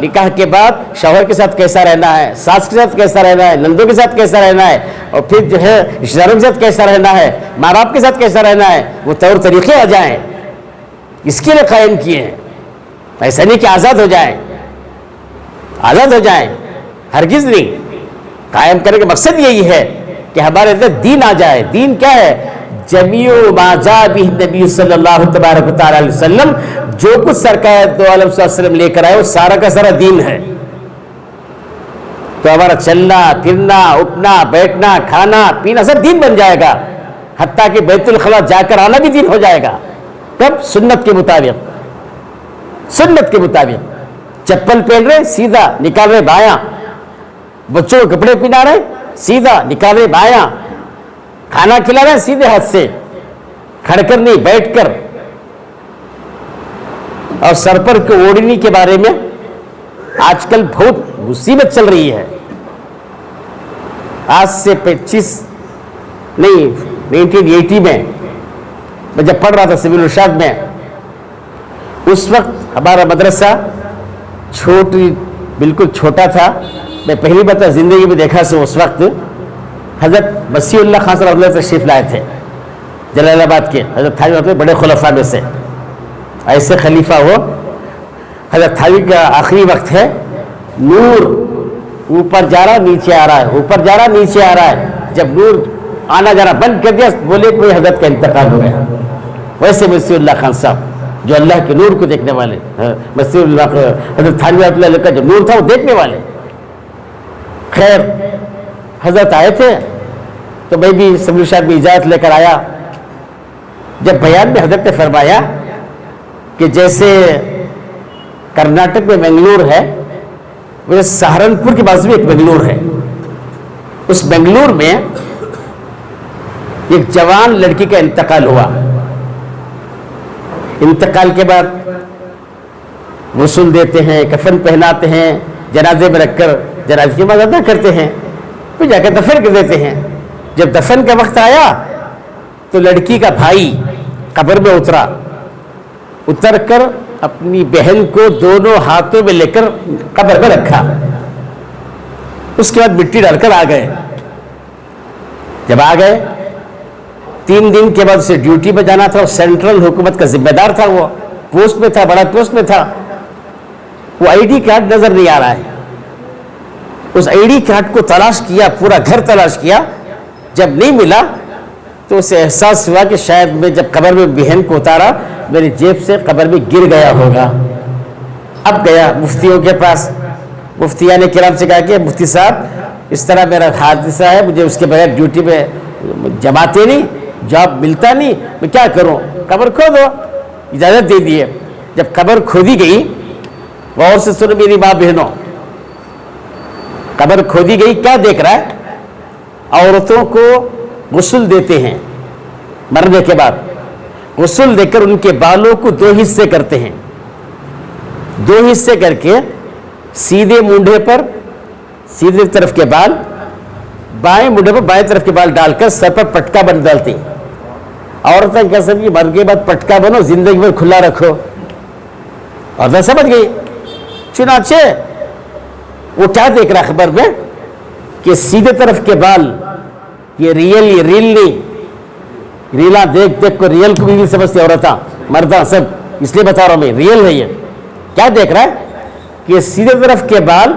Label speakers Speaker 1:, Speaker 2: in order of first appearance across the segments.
Speaker 1: نکاح کے بعد شوہر کے ساتھ کیسا رہنا ہے، ساس کے ساتھ کیسا رہنا ہے، نندوں کے ساتھ کیسا رہنا ہے، اور پھر جو ہے رشتہ داروں کے ساتھ کیسا رہنا ہے، ماں باپ کے ساتھ کیسا رہنا ہے، وہ طور طریقے آ جائیں، اس کے لیے قائم کیے ہیں. ایسا نہیں کہ آزاد ہو جائیں، آزاد ہو جائیں، ہرگز نہیں. قائم کرنے کا مقصد یہی ہے کہ ہمارے اندر دین آ جائے. دین کیا ہے؟ جمیع ما جاء بہ نبی صلی اللہ تبارک و تعالی علیہ وسلم، جو کچھ سرکار دو عالم صلی اللہ علیہ وسلم لے کر آئے وہ سارا کا سارا دین ہے. تو ہمارا چلنا پھرنا اٹھنا بیٹھنا کھانا پینا سب دین بن جائے گا، حتیٰ کہ بیت الخلاء جا کر آنا بھی دین ہو جائے گا. کب؟ سنت کے مطابق. سنت کے مطابق چپل پہن رہے سیدھا نکال رہے بایاں، بچوں کو کپڑے پہنا رہے سیدھا نکال رہے بایاں، کھانا کھلا رہے سیدھے ہاتھ سے، کھڑ کر نہیں بیٹھ کر. اور سر پر کے اوڑھنی کے بارے میں آج کل بہت مصیبت چل رہی ہے. آج سے 1980 میں جب پڑھ رہا تھا سول ارشاد میں، اس وقت ہمارا مدرسہ بالکل چھوٹا تھا. میں پہلی بار زندگی میں دیکھا سو اس وقت حضرت مسیح اللہ خان صلی اللہ علیہ وسلم تشریف لائے تھے جلال آباد کے. حضرت تھانوی رحمۃ اللہ بڑے خلفاء میں سے ایسے خلیفہ ہو. حضرت تھانوی کا آخری وقت ہے، نور اوپر جا رہا نیچے آ رہا ہے، اوپر جا رہا نیچے آ رہا ہے. جب نور آنا جانا بند کر دیا بولے کوئی حضرت کا انتقال ہو گیا. ویسے مسیح اللہ خان صاحب جو اللہ کے نور کو دیکھنے والے، مسیح اللہ حضرت تھانوی رحمۃ اللہ کا جو نور تھا وہ دیکھنے والے. خیر حضرت آئے تھے تو میں بھی سول ارشاد میں اجازت لے کر آیا. جب بیان میں حضرت نے فرمایا کہ جیسے کرناٹک میں بنگلور ہے ویسے سہارنپور کے پاس بھی ایک بنگلور ہے. اس بنگلور میں ایک جوان لڑکی کا انتقال ہوا. انتقال کے بعد غسل دیتے ہیں، کفن پہناتے ہیں، جنازے میں رکھ کر جنازے کی نماز ادا کرتے ہیں، پھر جا کے دفن کر دیتے ہیں. جب دفن کا وقت آیا تو لڑکی کا بھائی قبر میں اتر کر اپنی بہن کو دونوں ہاتھوں میں لے کر قبر میں رکھا. اس کے بعد مٹی ڈال کر آ گئے. جب آ گئے 3 دن کے بعد اسے ڈیوٹی پہ جانا تھا. سینٹرل حکومت کا ذمہ دار تھا، وہ پوسٹ میں تھا، بڑا پوسٹ میں تھا. وہ آئی ڈی کارڈ نظر نہیں آ رہا ہے. اس آئی ڈی کارڈ کو تلاش کیا، پورا گھر تلاش کیا. جب نہیں ملا تو اسے احساس ہوا کہ شاید میں جب قبر میں بہن کو اتارا میری جیب سے قبر میں گر گیا ہوگا. اب گیا مفتیوں کے پاس. مفتیان کرام سے کہا کہ مفتی صاحب اس طرح میرا حادثہ ہے، مجھے اس کے بغیر ڈیوٹی پہ جماتے نہیں، جاب ملتا نہیں، میں کیا کروں؟ قبر کھودو. اجازت دے دیے. جب قبر کھودی گئی، غور سے سنو میری ماں بہنوں، قبر کھودی گئی، کیا دیکھ رہا ہے؟ عورتوں کو غسل دیتے ہیں مرنے کے بعد. غسل دے کر ان کے بالوں کو 2 حصے کرتے ہیں. 2 حصے کر کے سیدھے مونڈے پر سیدھے طرف کے بال، بائیں مونڈے پر بائیں طرف کے بال ڈال کر سر پر پٹکا بن ڈالتے ہیں. عورتیں کہہ سکتی مرنے کے بعد پٹکا بنو، زندگی میں کھلا رکھو. عورتیں سمجھ گئی. چنانچہ وہ کیا دیکھ رہا خبر میں کہ سیدھے طرف کے بال، یہ ریل نہیں، ریلا دیکھ کو ریل کو بھی سمجھتے عورتاں مرداں سب، اس لیے بتا رہا ہوں میں ریل نہیں ہے. کیا دیکھ رہا ہے کہ سیدھے طرف کے بال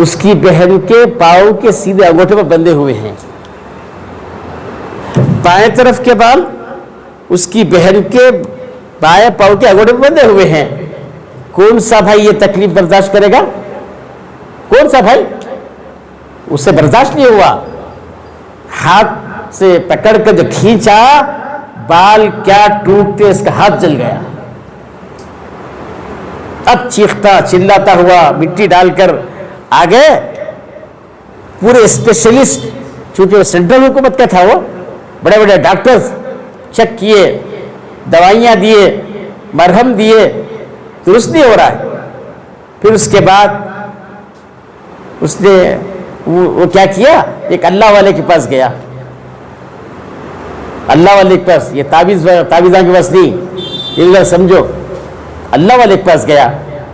Speaker 1: اس کی بہن کے پاؤں کے سیدھے انگوٹھے پر بندھے ہوئے ہیں. بائیں طرف کے بال اس کی بہن کے بائیں پاؤں کے انگوٹھے پر بندھے ہوئے ہیں. کون سا بھائی یہ تکلیف برداشت کرے گا؟ کون سا بھائی؟ اسے برداشت نہیں ہوا. ہاتھ سے پکڑ کر جو کھینچا، بال کیا ٹوٹتے، اس کا ہاتھ جل گیا. اب چیختا چلاتا ہوا مٹی ڈال کر آ گئے. پورے اسپیشلسٹ، چونکہ وہ سینٹرل حکومت کا تھا، وہ بڑے بڑے ڈاکٹرز چیک کیے، دوائیاں دیے، مرہم دیے، درست نہیں ہو رہا ہے. پھر اس کے بعد اس نے وہ کیا کیا، ایک اللہ والے کے پاس گیا. اللہ والے کے پاس، یہ تعویذاں کے پاس نہیں، یہ سمجھو. اللہ والے کے پاس گیا,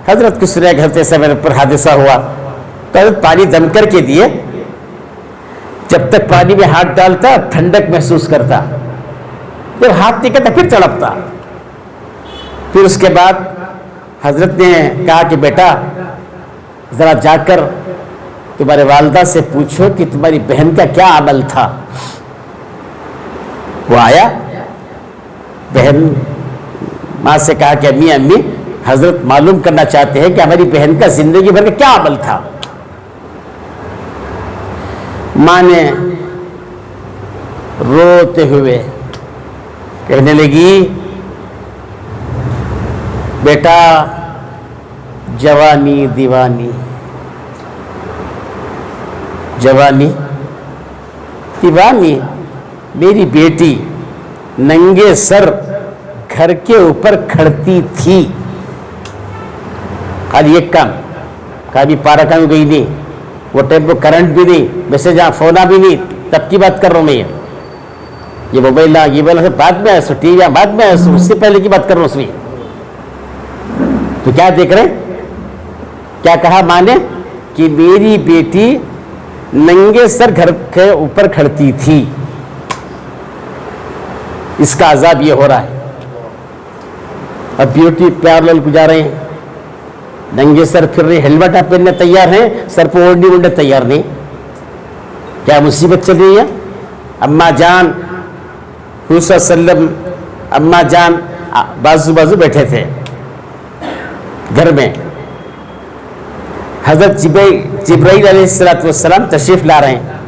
Speaker 1: حضرت کو سنا گھر سے میرے پر حادثہ ہوا, تو حضرت پانی دم کر کے دیے. جب تک پانی میں ہاتھ ڈالتا ٹھنڈک محسوس کرتا, جب ہاتھ نکلتا پھر تڑپتا. پھر اس کے بعد حضرت نے کہا کہ بیٹا ذرا جا کر تمہارے والدہ سے پوچھو کہ تمہاری بہن کا کیا عمل تھا. وہ آیا, بہن ماں سے کہا کہ امی حضرت معلوم کرنا چاہتے ہیں کہ ہماری بہن کا زندگی بھر کا کیا عمل تھا. ماں نے روتے ہوئے کہنے لگی بیٹا جوانی دیوانی, جوانی دیوانی, میری بیٹی ننگے سر گھر کے اوپر کھڑتی تھی. خالی ایک کام, کبھی پارا کام گئی نہیں, وہ ٹائم پہ کرنٹ بھی نہیں, میسج فون بھی نہیں, تب کی بات کر رہا ہوں میں. یہ موبائل یہ موبائل بعد میں ہے, ٹی وی بعد میں ہے, اس سے پہلے کی بات کر رہا ہوں. اس میں تو کیا دیکھ رہے, کیا کہا ماں نے کہ میری بیٹی ننگے سر گھر کے اوپر کھڑتی تھی. اس کا عذاب یہ ہو رہا ہے. اب بیوٹی پیار لال گزار رہے ہیں, ننگے سر پھر رہے, ہیلمٹ آپ پہننے تیار ہیں, سر پہ اوڑھنے ووڑھنے تیار نہیں. کیا مصیبت چل رہی ہے. اماں جان حضور صلی اللہ علیہ وسلم, اماں جان بازو بازو بیٹھے تھے گھر میں. حضرت جبرائیل علیہ السلام تشریف لا رہے ہیں.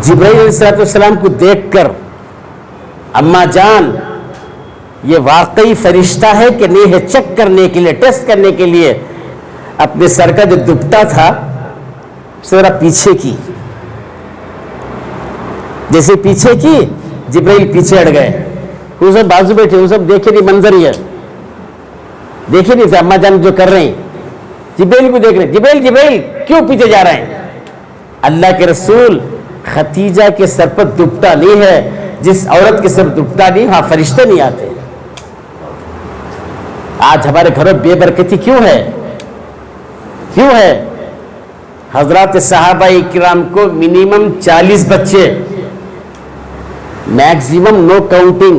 Speaker 1: جبرائیل علیہ السلام کو دیکھ کر اماں جان یہ واقعی فرشتہ ہے کہ نہیں ہے چیک کرنے کے لیے, ٹیسٹ کرنے کے لیے اپنے سر کا جو دوپٹہ تھا ذرا پیچھے کی, جیسے پیچھے کی جبرائیل پیچھے ہٹ گئے. وہ سب بازو بیٹھے, وہ سب دیکھے نہیں, منظر ہی ہے دیکھے نہیں. اماں جان جو کر رہے ہیں جبرائیل کو دیکھ رہے, جبرائیل کیوں پیچھے جا رہے ہیں. اللہ کے رسول ختیجہ کے سر پر دوپٹہ نہیں ہے, جس عورت کے سر دوپٹہ نہیں وہاں فرشتے نہیں آتے. آج ہمارے گھروں بے برکتی کیوں ہے, کیوں ہے. حضرات صحابہ کرام کو منیمم 40 بچے, میکسیمم نو کاؤنٹنگ.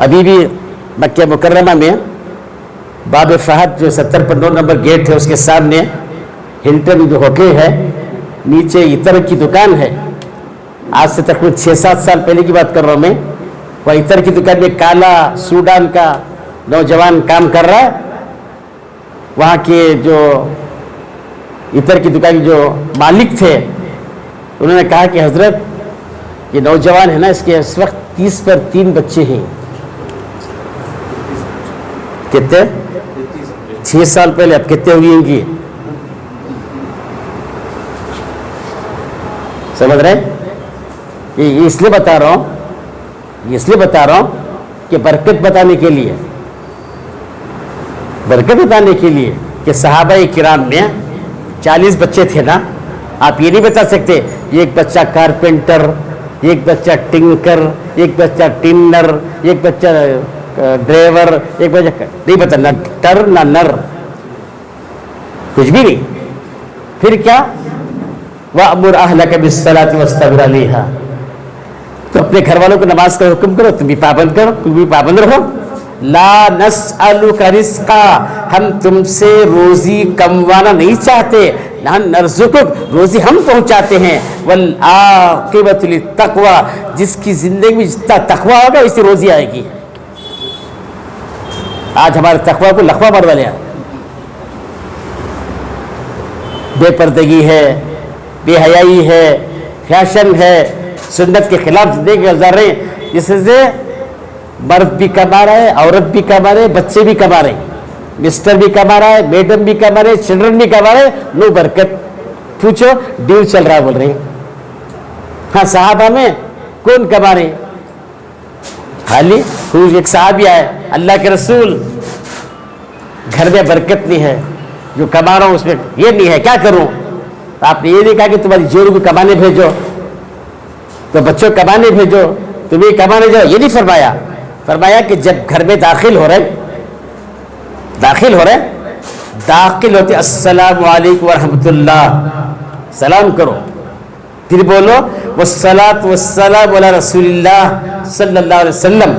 Speaker 1: ابھی بھی مکہ مکرمہ میں باب فہد جو 70 پر 9 نمبر گیٹ ہے اس کے سامنے ہلٹن جو ہوٹل ہے, نیچے عطر کی دکان ہے. آج سے تقریباً 6-7 سال پہلے کی بات کر رہا ہوں میں. وہ عطر کی دکان میں کالا سوڈان کا نوجوان کام کر رہا ہے. وہاں کے جو عطر کی دکان کے جو مالک تھے انہوں نے کہا کہ حضرت یہ نوجوان ہے نا, اس کے اس وقت 30 پر 3 بچے ہیں. کتنے 6 سال پہلے, اب کتنے ہوئی ان کی سمجھ رہے. یہ اس لیے بتا رہا ہوں, کہ برکت بتانے کے لیے, کہ صحابہ کرام میں 40 بچے تھے نا. آپ یہ نہیں بتا سکتے ایک بچہ کارپینٹر, ایک بچہ ٹنکر, ایک بچہ ٹنر, ایک بچہ ڈرائیور, ایک بچہ نہیں پتا, نہ ٹر نہ نر, کچھ بھی نہیں. پھر کیا وَأْمُرْ أَهْلَكَ بِالصَّلَاةِ وَاسْتَبِرْ عَلَيْهَا, تو اپنے گھر والوں کو نماز کا حکم کرو, تم بھی پابند کرو, تم بھی پابند رہو. لا نسألک رزقا, ہم تم سے روزی کموانا نہیں چاہتے, نحن نرزقک, روزی ہم پہنچاتے ہیں. والعاقبۃ للتقوی, جس کی زندگی میں جتنا تقوی ہوگا اسی روزی آئے گی. آج ہمارے تقوی کو لقوہ مار ڈالیا. بے پردگی ہے, بے حیائی ہے, فیشن ہے, سنت کے خلاف زندگی گزار رہے ہیں, جس سے مرد بھی کما رہا ہے, عورت بھی کما رہے, بچے بھی کما رہے, مسٹر بھی کما رہا ہے, میڈم بھی کما رہے, چلڈرن بھی کما رہے, نو برکت. پوچھو ڈیو چل رہا ہے بول رہے ہیں. ہاں صحابہ میں کون کما رہے, خالی ایک صحابی آئے, اللہ کے رسول گھر میں برکت نہیں ہے, جو کما رہا ہوں اس میں یہ نہیں ہے, کیا کروں. آپ نے یہ نہیں کہا کہ تمہاری جوڑوں کو کمانے بھیجو, تو بچوں کمانے بھیجو, تمہیں کمانے جاؤ, یہ نہیں فرمایا. فرمایا کہ جب گھر میں داخل ہو رہے داخل ہوتے السلام علیکم ورحمۃ اللہ سلام کرو، پھر بولو والصلاۃ والسلام علی رسول اللہ صلی اللہ علیہ وسلم،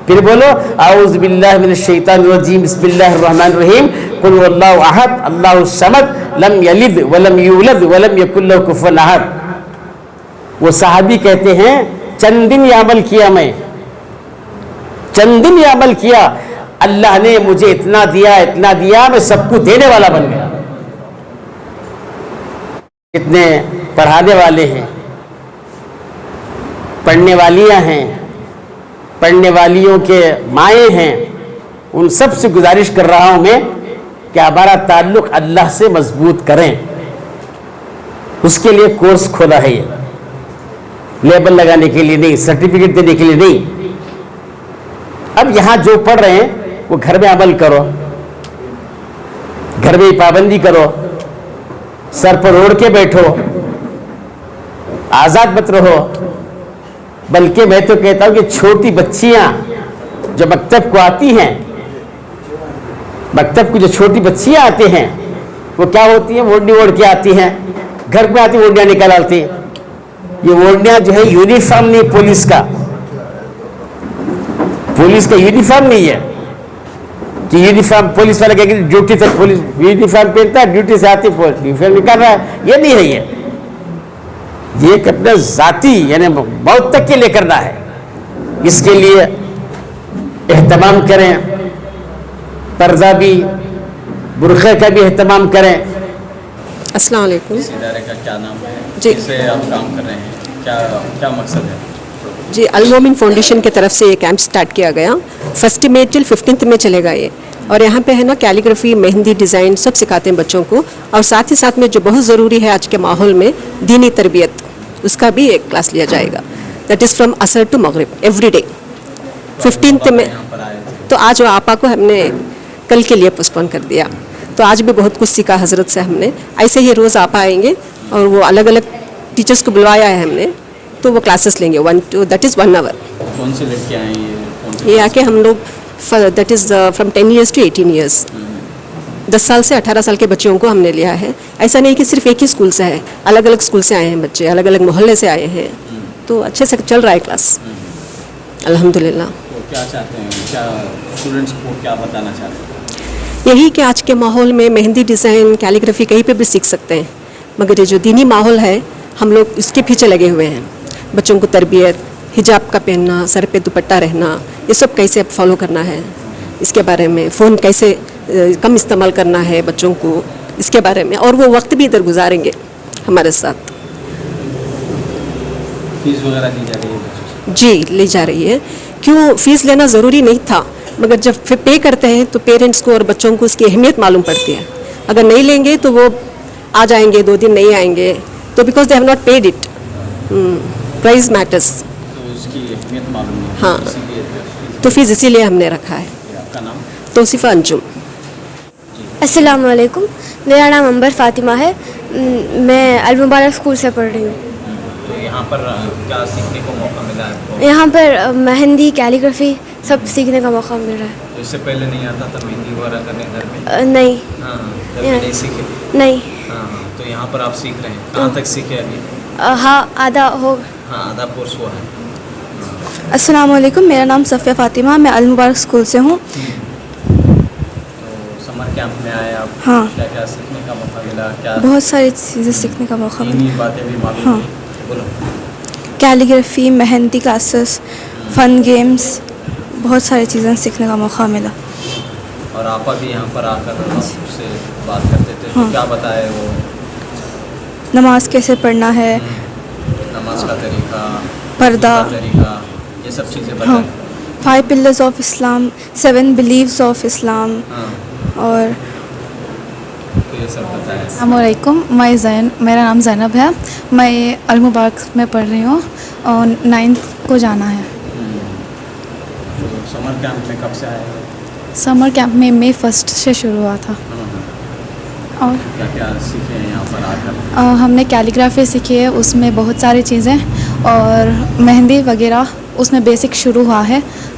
Speaker 1: پھر بولو اعوذ باللہ من الشیطان الرجیم بسم اللہ الرحمن الرحیم قل هو اللہ احد اللہ الصمد لم یلد ولم یولد ولم یکن لہ کفوا احد. وہ صحابی کہتے ہیں چند دن یہ عمل کیا، میں چند دن یہ عمل کیا، اللہ نے مجھے اتنا دیا میں سب کو دینے والا بن گیا. اتنے پڑھانے والے ہیں، پڑھنے والیاں ہیں، پڑھنے والیوں کے مائیں ہیں، ان سب سے گزارش کر رہا ہوں میں کہ ہمارا تعلق اللہ سے مضبوط کریں. اس کے لیے کورس کھولا ہے، یہ لیبل لگانے کے لیے نہیں، سرٹیفکیٹ دینے کے لیے نہیں. اب یہاں جو پڑھ رہے ہیں وہ گھر میں عمل کرو، گھر میں پابندی کرو، سر پر اوڑھ کے بیٹھو، آزاد مت رہو. بلکہ میں تو کہتا ہوں کہ چھوٹی بچیاں جو مکتب کو آتی ہیں، مکتب کو جو چھوٹی بچیاں آتے ہیں وہ کیا ہوتی ہیں، اوڑھنی اوڑھ کے آتی ہیں، گھر پہ آتی اوڑھنیاں نکال آتی. یہ اوڑھنیاں جو ہے یونیفارم نہیں، پولیس کا یونیفارم نہیں ہے کہ یونیفارم پولیس والا کہ ڈیوٹی تک پولیس یونیفارم پہنتا ہے، ڈیوٹی سے آتی یونیفارم نکال رہا ہے. یہ نہیں ہے، یہ ایک اپنا ذاتی یعنی موت تک کے لیے کرنا ہے. اس کے لیے اہتمام کریں، پردہ بھی، برقعے کا بھی اہتمام کریں.
Speaker 2: السلام علیکم.
Speaker 3: اس ادارے کا کیا نام ہے؟
Speaker 2: جی.
Speaker 3: کس سے آپ کام کر رہے ہیں؟ کیا مقصد ہے؟
Speaker 2: جی المومن فاؤنڈیشن کی طرف سے یہ کیمپ سٹارٹ کیا گیا، 1 مئی ٹل 15 میں چلے گا یہ. اور یہاں پہ ہے نا کیلیگرافی، مہندی، ڈیزائن سب سکھاتے ہیں بچوں کو. اور ساتھ ہی ساتھ میں جو بہت ضروری ہے آج کے ماحول میں دینی تربیت، اس کا بھی ایک کلاس لیا جائے گا. دیٹ از فرام عصر ٹو مغرب ایوری ڈے 15 میں. تو آج وہ آپا کو ہم نے کل کے لیے پوسٹپون کر دیا. تو آج بھی بہت کچھ سیکھا حضرت سے ہم نے. ایسے ہی روز آپا آئیں گے اور وہ الگ الگ ٹیچرس کو بلوایا ہے ہم نے، تو وہ کلاسز لیں گے 1 hour.
Speaker 3: کون سی لڑکیاں ہیں یہ؟
Speaker 2: یہ آ کے ہم لوگ that is from 10 years to 18 years، 10 سال سے 18 سال کے بچوں کو ہم نے لیا ہے. ایسا نہیں کہ صرف ایک ہی اسکول سے ہے، الگ الگ اسکول سے آئے ہیں بچے، الگ الگ محلے سے آئے ہیں. تو اچھے سے چل رہا ہے کلاس الحمدللہ.
Speaker 3: وہ کیا چاہتے ہیں، کیا اسٹوڈنٹس کو کیا بتانا چاہتے ہیں؟
Speaker 2: یہی کہ آج کے ماحول میں مہندی، ڈیزائن، کیلیگرافی کہیں پہ بھی سیکھ سکتے ہیں، مگر یہ جو دینی ماحول ہے ہم لوگ اس کے پیچھے لگے ہوئے ہیں. بچوں کو تربیت، حجاب کا پہننا، سر پہ دوپٹہ رہنا، یہ سب کیسے فالو کرنا ہے، اس کے بارے میں. فون کیسے کم استعمال کرنا ہے بچوں کو، اس کے بارے میں. اور وہ وقت بھی ادھر گزاریں گے ہمارے ساتھ.
Speaker 3: فیس وغیرہ دی جا رہی ہے بچوں سے؟
Speaker 2: جی لی جا رہی ہے. کیوں فیس لینا ضروری نہیں تھا، مگر جب پے کرتے ہیں تو پیرنٹس کو اور بچوں کو اس کی اہمیت معلوم پڑتی ہے. اگر نہیں لیں گے تو وہ آ جائیں گے، 2 دن نہیں آئیں گے، تو because they have not paid it. Price matters.
Speaker 3: تو اس کی اہمیت معلوم نہیں.
Speaker 2: ہاں.
Speaker 3: اسی لیے
Speaker 2: تو فیس اسی لیے ہم نے رکھا ہے.
Speaker 3: آپ کا نام؟
Speaker 2: توصیفہ انجم.
Speaker 4: السلام علیکم، میرا نام انبر فاطمہ ہے، میں المبارک اسکول سے پڑھ رہی ہوں.
Speaker 3: تو یہاں پر کیا سیکھنے کو موقع ملا ہے آپ کو؟
Speaker 4: یہاں پر مہندی، کیلیگرافی سب سیکھنے کا موقع مل رہا ہے.
Speaker 3: تو اس سے پہلے نہیں آتا تھا مہندی وغیرہ کرنے گھر میں؟
Speaker 4: نہیں.
Speaker 3: ہاں گھر میں نہیں سیکھے؟
Speaker 4: نہیں.
Speaker 3: ہاں تو یہاں پر آپ سیکھ رہے ہیں. کہاں تک سیکھے ابھی؟
Speaker 4: ہاں آدھا ہو.
Speaker 3: ہاں آدھا کورس ہوا ہے.
Speaker 5: السلام علیکم، میرا نام صفیہ فاطمہ، میں المبارک اسکول سے ہوں.
Speaker 3: تو سمر کیمپ میں آئے آپ،
Speaker 5: ہاں.
Speaker 3: کیا کیا سیکھنے کا موقع ملا؟ کیا
Speaker 5: بہت ساری چیزیں سیکھنے کا موقع ملا.
Speaker 3: دینی باتیں بھی معلوم
Speaker 5: ہاں.
Speaker 3: ہوئی؟ بولو.
Speaker 5: کیلیگرافی، مہندی کلاسز، فن گیمز، بہت ساری چیزیں سیکھنے کا موقع ملا.
Speaker 3: اور آپا بھی یہاں پر آ کر آپ سے بات کرتے تھے، تو
Speaker 5: ہاں.
Speaker 3: کیا بتائے وہ؟
Speaker 5: نماز کیسے پڑھنا ہے،
Speaker 3: نماز کا طریقہ،
Speaker 5: پردہ،
Speaker 3: کا طریقہ، یہ سب چیزیں
Speaker 5: ہاں،
Speaker 3: بتائیں.
Speaker 5: 5 pillars of Islam, 7 beliefs of Islam,
Speaker 3: ہاں
Speaker 5: اور
Speaker 3: تو یہ سب بتائیں.
Speaker 6: السلام علیکم، میرا نام زینب ہے، میں المبارک میں پڑھ رہی ہوں اور 9th کو جانا ہے.
Speaker 3: تو سمر کیمپ میں کب سے آئے ہو؟
Speaker 6: سمر کیمپ میں مئی 1 سے شروع ہوا تھا. اور
Speaker 3: کیا کیا سیکھے ہیں یہاں پر آ کر؟
Speaker 6: ہم نے کیلیگرافی سیکھی ہے، اس میں بہت ساری چیزیں، اور مہندی وغیرہ اس میں بیسک شروع ہوا ہے.